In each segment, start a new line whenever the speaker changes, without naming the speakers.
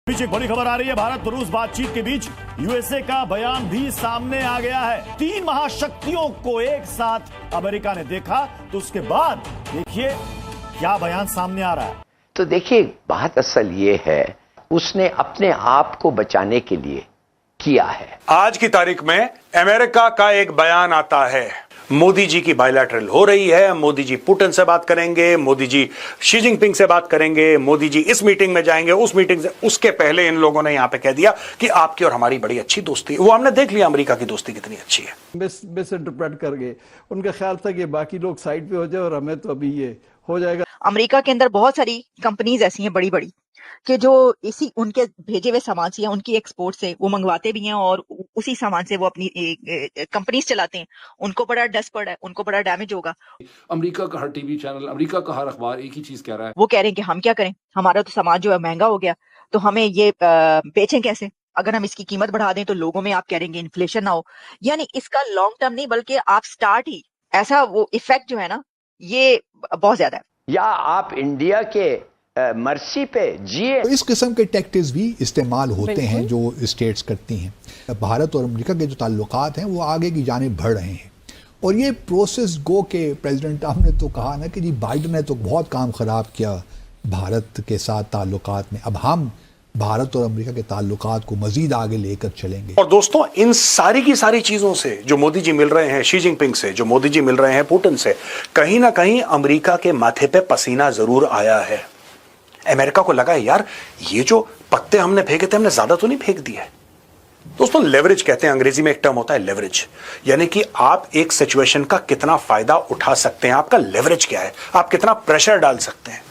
बीच एक बड़ी खबर आ रही है। भारत रूस बातचीत के बीच यूएसए का बयान भी सामने आ गया है। तीन महाशक्तियों को एक साथ अमेरिका ने देखा, तो उसके बाद देखिए क्या बयान सामने आ रहा है।
तो देखिए, बात असल ये है, उसने अपने आप को बचाने के लिए किया है।
आज की तारीख में अमेरिका का एक बयान आता है, मोदी जी की बायलैटरल हो रही है, मोदी जी पुतिन से बात करेंगे, मोदी जी शी जिनपिंग से बात करेंगे, मोदी जी इस मीटिंग में जाएंगे, उस मीटिंग से उसके पहले इन लोगों ने यहां पे कह दिया कि आपकी और हमारी बड़ी अच्छी दोस्ती है। वो हमने देख लिया अमेरिका की दोस्ती कितनी अच्छी है।
मिस इंटरप्रेट कर गए। उनका ख्याल था कि बाकी लोग साइड पे हो जाए और हमें तो अभी ये हो जाएगा।
अमेरिका के अंदर बहुत सारी कंपनीज ऐसी हैं बड़ी बड़ी कि जो इसी उनके भेजे हुए सामान से या उनकी एक्सपोर्ट से वो मंगवाते भी हैं और उसी सामान से वो अपनी कंपनीज चलाते हैं। उनको बड़ा डस्ट पड़ा है, उनको बड़ा डैमेज होगा।
अमेरिका का हर टीवी चैनल, अमेरिका का हर अखबार एक ही चीज कह रहा है।
वो कह रहे हैं कि हम क्या करें, हमारा तो सामान जो है महंगा हो गया, तो हमें ये बेचें कैसे? अगर हम इसकी कीमत बढ़ा दें तो लोगों में आप कह रहे हैं इन्फ्लेशन ना हो। यानी इसका लॉन्ग टर्म नहीं बल्कि आप स्टार्ट ही ऐसा वो इफेक्ट जो है ना, ये बहुत ज्यादा है।
या आप इंडिया के मर्सी पे जिए।
इस किस्म के टैक्टिक्स भी इस्तेमाल होते हैं जो स्टेट्स करती हैं। भारत और अमेरिका के जो ताल्लुकात हैं वो आगे की जानिब बढ़ रहे हैं और ये प्रोसेस गो के प्रेसिडेंट ट्रम्प ने तो कहा ना कि जी बाइडन ने तो बहुत काम ख़राब किया भारत के साथ ताल्लुकात में, अब हम भारत और अमेरिका के ताल्लुकात को मजीद आगे लेकर चलेंगे।
और दोस्तों, इन सारी की सारी चीजों से जो मोदी जी मिल रहे हैं शी जिनपिंग से, जो मोदी जी मिल रहे हैं पुतिन से, कहीं ना कहीं अमेरिका के माथे पे पसीना जरूर आया है। अमेरिका को लगा है यार, ये जो पत्ते हमने फेंके थे हमने ज्यादा तो नहीं फेंक दिए। दोस्तों, लेवरेज कहते हैं, अंग्रेजी में एक टर्म होता है लेवरेज, यानी कि आप एक सिचुएशन का कितना फायदा उठा सकते हैं, आपका लेवरेज क्या है, आप कितना प्रेशर डाल सकते हैं।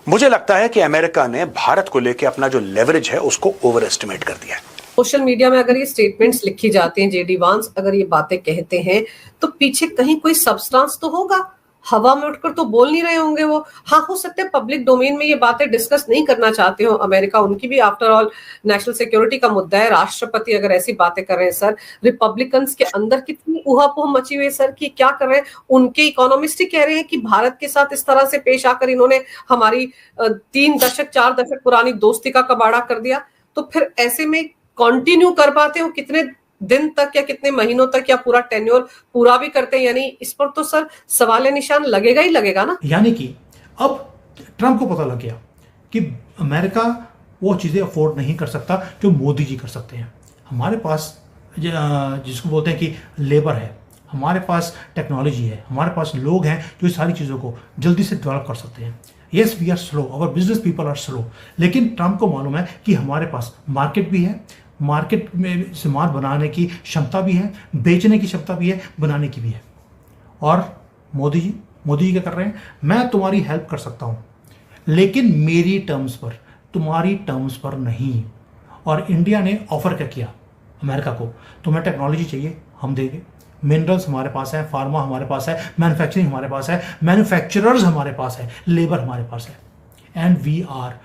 मुझे लगता है कि अमेरिका ने भारत को लेकर अपना जो लेवरेज है उसको ओवर एस्टिमेट कर दिया है।
सोशल मीडिया में अगर ये स्टेटमेंट्स लिखी जाती हैं, जेडी वांस अगर ये बातें कहते हैं, तो पीछे कहीं कोई सब्सटेंस तो होगा। हवा में उठकर तो बोल नहीं रहे होंगे वो। हाँ, हो सकता है पब्लिक डोमेन में ये बातें डिस्कस नहीं करना चाहते हो अमेरिका, उनकी भी आफ्टर ऑल नेशनल सिक्योरिटी का मुद्दा है। राष्ट्रपति अगर ऐसी बातें कर रहे हैं सर, रिपब्लिकन्स के अंदर कितनी उहापोह मची हुई है सर कि क्या कर रहे हैं। उनके इकोनॉमिस्ट ही कह रहे हैं कि भारत के साथ इस तरह से पेश आकर इन्होंने हमारी 3 दशक 4 दशक पुरानी दोस्ती का कबाड़ा कर दिया। तो फिर ऐसे में कंटिन्यू कर पाते हो कितने दिन तक या कितने महीनों तक, या पूरा टेन्योर पूरा भी करते हैं? यानी इस पर तो सर सवाल निशान लगेगा ही लगेगा ना।
यानी कि अब ट्रंप को पता लग गया कि अमेरिका वो चीजें अफोर्ड नहीं कर सकता जो मोदी जी कर सकते हैं। हमारे पास जिसको बोलते हैं कि लेबर है, हमारे पास टेक्नोलॉजी है, हमारे पास लोग हैं जो इस सारी चीज़ों को जल्दी से डेवलप कर सकते हैं। Yes, we are slow, our business people are slow, लेकिन ट्रंप को मालूम है कि हमारे पास मार्केट भी है, मार्केट में सामान बनाने की क्षमता भी है, बेचने की क्षमता भी है, बनाने की भी है। और मोदी जी क्या कर रहे हैं, मैं तुम्हारी हेल्प कर सकता हूँ लेकिन मेरी टर्म्स पर, तुम्हारी टर्म्स पर नहीं। और इंडिया ने ऑफर क्या किया अमेरिका को, तुम्हें टेक्नोलॉजी चाहिए हम देंगे, मिनरल्स हमारे पास है, फार्मा हमारे पास है, मैन्युफैक्चरिंग हमारे पास है, मैन्युफैक्चरर्स हमारे पास है, लेबर हमारे पास है। And we are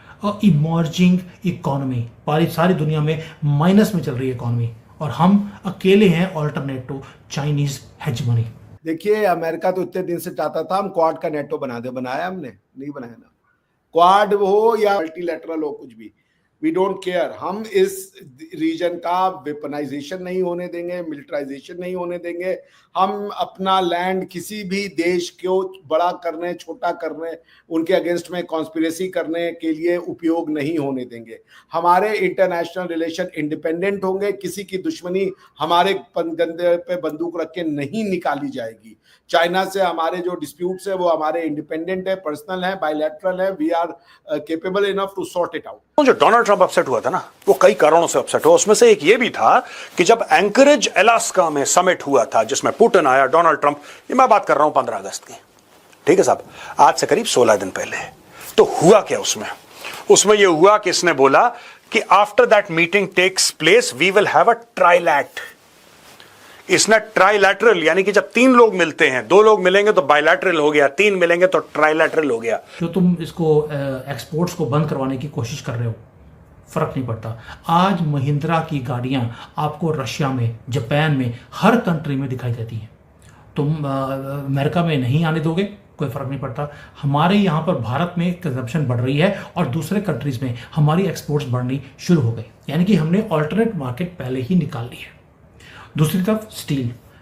emerging economy. सारी दुनिया में माइनस में चल रही है इकोनॉमी और हम अकेले हैं ऑल्टरनेट टू चाइनीज हेजमनी।
देखिए, अमेरिका तो इतने दिन से चाहता था हम क्वाड का नेटो बना दे, बनाया हमने नहीं बनाया ना। क्वाड हो या मल्टीलैटरल हो, कुछ भी, वी डोंट केयर। हम इस रीजन का वेपनाइजेशन नहीं होने देंगे, मिलिटराइजेशन नहीं होने देंगे। हम अपना लैंड किसी भी देश को बड़ा करने, छोटा करने, उनके अगेंस्ट में कॉन्स्पिरेसी करने के लिए उपयोग नहीं होने देंगे। हमारे इंटरनेशनल रिलेशन इंडिपेंडेंट होंगे, किसी की दुश्मनी हमारे कंधे पे बंदूक रख के नहीं निकाली जाएगी। चाइना से हमारे जो डिस्प्यूट्स है वो हमारे इंडिपेंडेंट है, पर्सनल है, बायलैटरल है, we are capable enough to sort it out.
जो डोनाल्ड ट्रंप अपसेट हुआ था ना, वो कई कारणों से अपसेट हुआ। उसमें से एक ये भी था कि जब एंकरेज अलास्का में समिट हुआ था जिसमें पुतिन आया, डोनाल्ड ट्रंप, ये मैं बात कर रहा हूं 15 अगस्त की, ठीक है साहब, आज से करीब 16 दिन पहले। तो हुआ क्या उसमें ये हुआ कि इसने बोला कि after that meeting takes place we will have a trilateral. इसने ट्राइलैटरल, यानी कि जब 3 लोग मिलते हैं, 2 लोग मिलेंगे तो बायलैटरल हो गया, 3 मिलेंगे तो ट्राइलैटरल हो गया।
जो तुम इसको एक्सपोर्ट्स को बंद करवाने की कोशिश कर रहे हो, फर्क नहीं पड़ता। आज महिंद्रा की गाड़ियां आपको रशिया में, जापान में, हर कंट्री में दिखाई देती हैं। तुम अमेरिका में नहीं आने दोगे, कोई फर्क नहीं पड़ता। हमारे यहाँ पर भारत में कंजम्पशन बढ़ रही है और दूसरे कंट्रीज में हमारी एक्सपोर्ट्स बढ़नी शुरू हो गई, यानी कि हमने ऑल्टरनेट मार्केट पहले ही निकाल ली है। दूसरी तरफ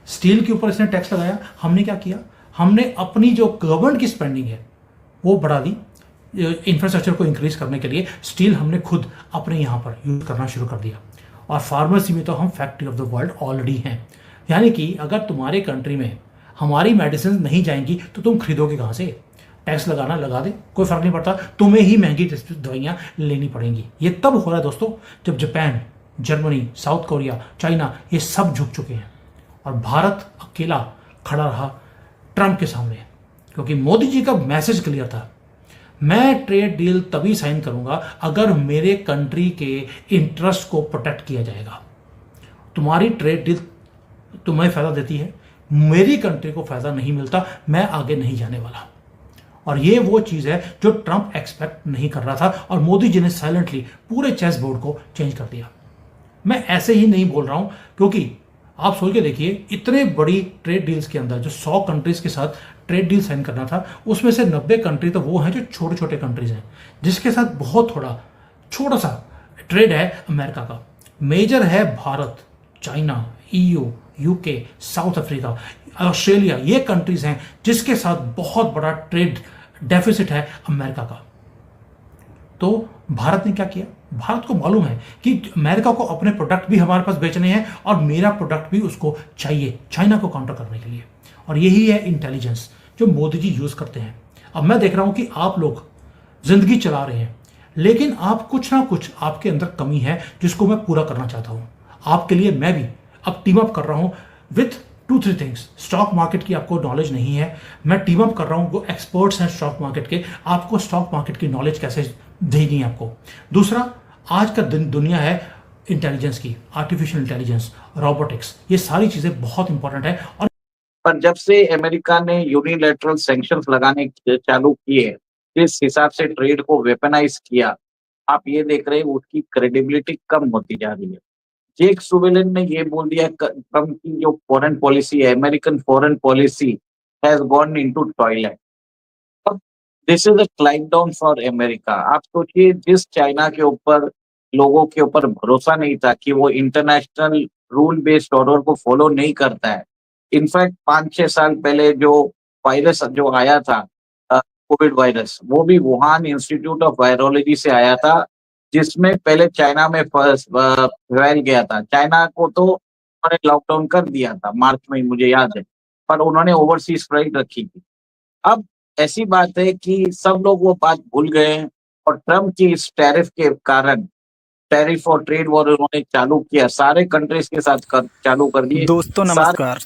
स्टील के ऊपर इसने टैक्स लगाया। हमने क्या किया, हमने अपनी जो गवर्नमेंट की स्पेंडिंग है वो बढ़ा दी। इंफ्रास्ट्रक्चर को इंक्रीज करने के लिए स्टील हमने खुद अपने यहाँ पर यूज करना शुरू कर दिया। और फार्मेसी में तो हम factory of the world already हैं, यानी कि अगर तुम्हारे कंट्री में हमारी मेडिसिन नहीं जाएंगी तो तुम खरीदोगे कहाँ से? टैक्स लगाना लगा दे, कोई फर्क नहीं पड़ता, तुम्हें ही महंगी दवाइयाँ लेनी पड़ेंगी। ये तब हो रहा है दोस्तों जब Japan, Germany, south Korea, China ये सब झुक चुके हैं और भारत अकेला खड़ा रहा ट्रंप के सामने, क्योंकि मोदी जी का मैसेज क्लियर था, मैं ट्रेड डील तभी साइन करूंगा अगर मेरे कंट्री के इंटरेस्ट को प्रोटेक्ट किया जाएगा। तुम्हारी ट्रेड डील तुम्हें फायदा देती है, मेरी कंट्री को फायदा नहीं मिलता, मैं आगे नहीं जाने वाला। और ये वो चीज है जो ट्रंप एक्सपेक्ट नहीं कर रहा था और मोदी जी ने साइलेंटली पूरे चेस बोर्ड को चेंज कर दिया। मैं ऐसे ही नहीं बोल रहा हूं, क्योंकि आप सोच के देखिए, इतने बड़ी ट्रेड डील्स के अंदर जो 100 कंट्रीज के साथ ट्रेड डील साइन करना था, उसमें से 90 कंट्री तो वो हैं जो छोटे छोटे कंट्रीज हैं, जिसके साथ बहुत छोटा सा ट्रेड है अमेरिका का। मेजर है Bharat, China, EU, UK, south Africa, Australia, ये कंट्रीज हैं जिसके साथ बहुत बड़ा ट्रेड डेफिसिट है अमेरिका का। तो भारत ने क्या किया? भारत को मालूम है कि अमेरिका को अपने प्रोडक्ट भी हमारे पास बेचने हैं और मेरा प्रोडक्ट भी उसको चाहिए चाइना को काउंटर करने के लिए। और यही है इंटेलिजेंस जो मोदी जी यूज करते हैं। अब मैं देख रहा हूं कि आप लोग जिंदगी चला रहे हैं, लेकिन आप कुछ ना कुछ आपके अंदर कमी है जिसको मैं पूरा करना चाहता हूं। आपके लिए मैं भी अब टीम अप कर रहा हूं विथ 2-3 थिंग्स। स्टॉक मार्केट की आपको नॉलेज नहीं है, मैं टीम अप कर रहा हूं, वो एक्सपर्ट्स हैं स्टॉक मार्केट के, आपको स्टॉक मार्केट की नॉलेज कैसे देनी है आपको। दूसरा, आज का दुनिया है इंटेलिजेंस की, आर्टिफिशियल इंटेलिजेंस, रोबोटिक्स, ये सारी चीजें बहुत इंपॉर्टेंट है। और
पर जब से अमेरिका ने यूनिलैटरल सैंक्शंस लगाने चालू किए, जिस हिसाब से ट्रेड को वेपनाइज किया, आप ये देख रहे हैं उसकी क्रेडिबिलिटी कम होती जा रही है। जेक सुवेलिन ने ये बोल दिया ट्रम्प की जो फॉरेन पॉलिसी है, American foreign policy has gone into toilet. This is a climb down for America. आप सोचिए, जिस चाइना के ऊपर लोगों के ऊपर भरोसा नहीं था कि वो इंटरनेशनल रूल बेस्ड ऑर्डर को फॉलो नहीं करता है। इनफैक्ट 5-6 साल पहले जो वायरस जो आया था, कोविड वायरस, वो भी वुहान इंस्टीट्यूट ऑफ वायरोलॉजी से आया था, जिसमें पहले चाइना में फैल गया था। चाइना को तो उन्होंने लॉकडाउन कर दिया था मार्च में, मुझे याद है, पर उन्होंने ओवरसीज फ्लाइट रखी थी। अब ऐसी बात है कि सब लोग वो बात भूल गए हैं और ट्रम्प की इस टैरिफ के कारण, टैरिफ और ट्रेड वॉर उन्होंने चालू किया, सारे कंट्रीज के साथ चालू कर दिए।
दोस्तों नमस्कार।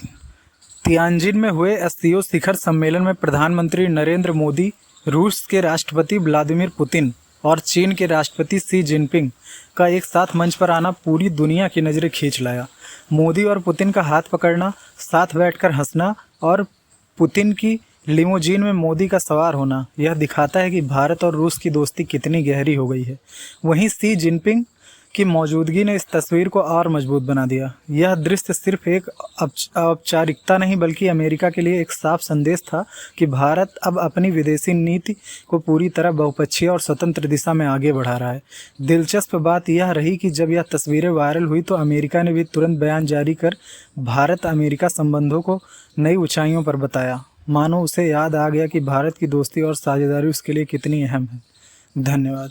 तियानजिन में हुए SCO शिखर सम्मेलन में प्रधानमंत्री नरेंद्र मोदी, रूस के राष्ट्रपति व्लादिमीर पुतिन और चीन के राष्ट्रपति शी जिनपिंग का एक साथ मंच पर आना पूरी दुनिया की नज़रें खींच लाया। मोदी और पुतिन का हाथ पकड़ना, साथ बैठकर हंसना और पुतिन की लिमोजीन में मोदी का सवार होना, यह दिखाता है कि भारत और रूस की दोस्ती कितनी गहरी हो गई है। वहीं शी जिनपिंग की मौजूदगी ने इस तस्वीर को और मजबूत बना दिया। यह दृश्य सिर्फ एक औपचारिकता नहीं बल्कि अमेरिका के लिए एक साफ संदेश था कि भारत अब अपनी विदेशी नीति को पूरी तरह बहुपक्षीय और स्वतंत्र दिशा में आगे बढ़ा रहा है। दिलचस्प बात यह रही कि जब यह तस्वीरें वायरल हुई तो अमेरिका ने भी तुरंत बयान जारी कर भारत अमेरिका संबंधों को नई ऊंचाइयों पर बताया, मानो उसे याद आ गया कि भारत की दोस्ती और साझेदारी उसके लिए कितनी अहम है। धन्यवाद।